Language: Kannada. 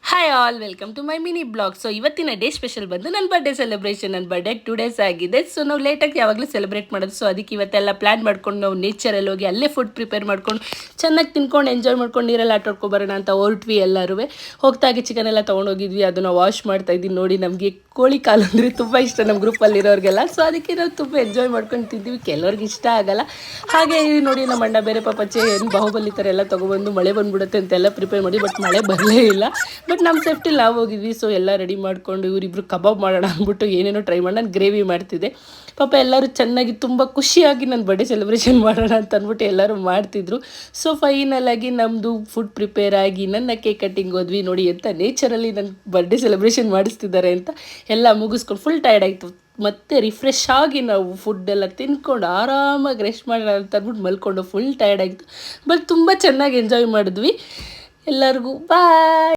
Hi all welcome to my mini blog. So ಇವತ್ತಿನ ಡೇ ಸ್ಪೆಷಲ್ ಬಂದು ನನ್ನ ಬರ್ಡೇ ಸೆಲೆಬ್ರೇಷನ್. ನನ್ನ ಬರ್ಡೇ 2 ಡೇಸ್ ಆಗಿದೆ. ಸೊ ನಾವು ಲೇಟಾಗಿ ಯಾವಾಗಲೂ ಸೆಲೆಬ್ರೇಟ್ ಮಾಡೋದು. ಸೊ ಅದಕ್ಕೆ ಇವತ್ತೆಲ್ಲ ಪ್ಲ್ಯಾನ್ ಮಾಡ್ಕೊಂಡು ನಾವು ನೇಚರಲ್ಲಿ ಹೋಗಿ ಅಲ್ಲೇ ಫುಡ್ ಪ್ರಿಪೇರ್ ಮಾಡ್ಕೊಂಡು ಚೆನ್ನಾಗಿ ತಿನ್ಕೊಂಡು ಎಂಜಾಯ್ ಮಾಡ್ಕೊಂಡು ನೀರೆಲ್ಲ ಆಟಾಡ್ಕೊಬರೋಣ ಅಂತ ಹೊರಟ್ವಿ. ಎಲ್ಲರೂ ಹೋಗ್ತಾಗೆ ಚಿಕನ್ ಎಲ್ಲ ತೊಗೊಂಡೋಗಿದ್ವಿ. ಅದನ್ನು ವಾಶ್ ಮಾಡ್ತಾಯಿದ್ದೀನಿ. ನೋಡಿ, ನಮಗೆ ಕೋಳಿ ಕಾಲು ಅಂದರೆ ತುಂಬ ಇಷ್ಟ ನಮ್ಮ ಗ್ರೂಪಲ್ಲಿರೋರಿಗೆಲ್ಲ. ಸೊ ಅದಕ್ಕೆ ನಾವು ತುಂಬ ಎಂಜಾಯ್ ಮಾಡ್ಕೊಂಡು ತಿಂತೀವಿ. ಕೆಲವ್ರಿಗೆ ಇಷ್ಟ ಆಗಲ್ಲ. ಹಾಗೆ ನೋಡಿ, ನಮ್ಮ ಅಣ್ಣ ಬೇರೆ ಪಾಪಚ್ಚೆ ಏನು ಬಾಹುಬಲಿ ಥರ ಎಲ್ಲ ತೊಗೊಬಂದು ಮಳೆ ಬಂದುಬಿಡುತ್ತೆ ಅಂತೆಲ್ಲ ಪ್ರಿಪೇರ್ ಮಾಡಿ, ಬಟ್ ಮಳೆ ಬರಲೇ ಇಲ್ಲ. ಬಟ್ ನಮ್ಮ ಸೇಫ್ಟಿ ನಾವು ಹೋಗಿದ್ವಿ. ಸೊ ಎಲ್ಲ ರೆಡಿ ಮಾಡಿಕೊಂಡು ಇವರಿಬ್ಬರು ಕಬಾಬ್ ಮಾಡೋಣ ಅಂದ್ಬಿಟ್ಟು ಏನೇನೋ ಟ್ರೈ ಮಾಡಿ ನಾನು ಗ್ರೇವಿ ಮಾಡ್ತಿದ್ದೆ. ಪಾಪ ಎಲ್ಲರೂ ಚೆನ್ನಾಗಿ ತುಂಬ ಖುಷಿಯಾಗಿ ನನ್ನ ಬರ್ಡೇ ಸೆಲೆಬ್ರೇಷನ್ ಮಾಡೋಣ ಅಂತ ಅಂದ್ಬಿಟ್ಟು ಎಲ್ಲರೂ ಮಾಡ್ತಿದ್ರು. ಸೊ ಫೈನಲಾಗಿ ನಮ್ಮದು ಫುಡ್ ಪ್ರಿಪೇರ್ ಆಗಿ ನನ್ನ ಕೇಕ್ ಕಟ್ಟಿಂಗ್ ಹೋದ್ವಿ. ನೋಡಿ ಎಂಥ ನೇಚರಲ್ಲಿ ನನ್ನ ಬರ್ಡೇ ಸೆಲೆಬ್ರೇಷನ್ ಮಾಡಿಸ್ತಿದ್ದಾರೆ ಅಂತ ಎಲ್ಲ ಮುಗಿಸ್ಕೊಂಡು ಫುಲ್ ಟಯರ್ಡ್ ಆಯಿತು. ಮತ್ತು ರಿಫ್ರೆಶ್ ಆಗಿ ನಾವು ಫುಡ್ಡೆಲ್ಲ ತಿನ್ಕೊಂಡು ಆರಾಮಾಗಿ ರೆಸ್ಟ್ ಮಾಡೋಣ ಅಂತ ಅಂದ್ಬಿಟ್ಟು ಮಲ್ಕೊಂಡು ಫುಲ್ ಟಯರ್ಡ್ ಆಗಿತ್ತು. ಬಟ್ ತುಂಬ ಚೆನ್ನಾಗಿ ಎಂಜಾಯ್ ಮಾಡಿದ್ವಿ. ಎಲ್ಲರಿಗೂ ಬಾಯ್.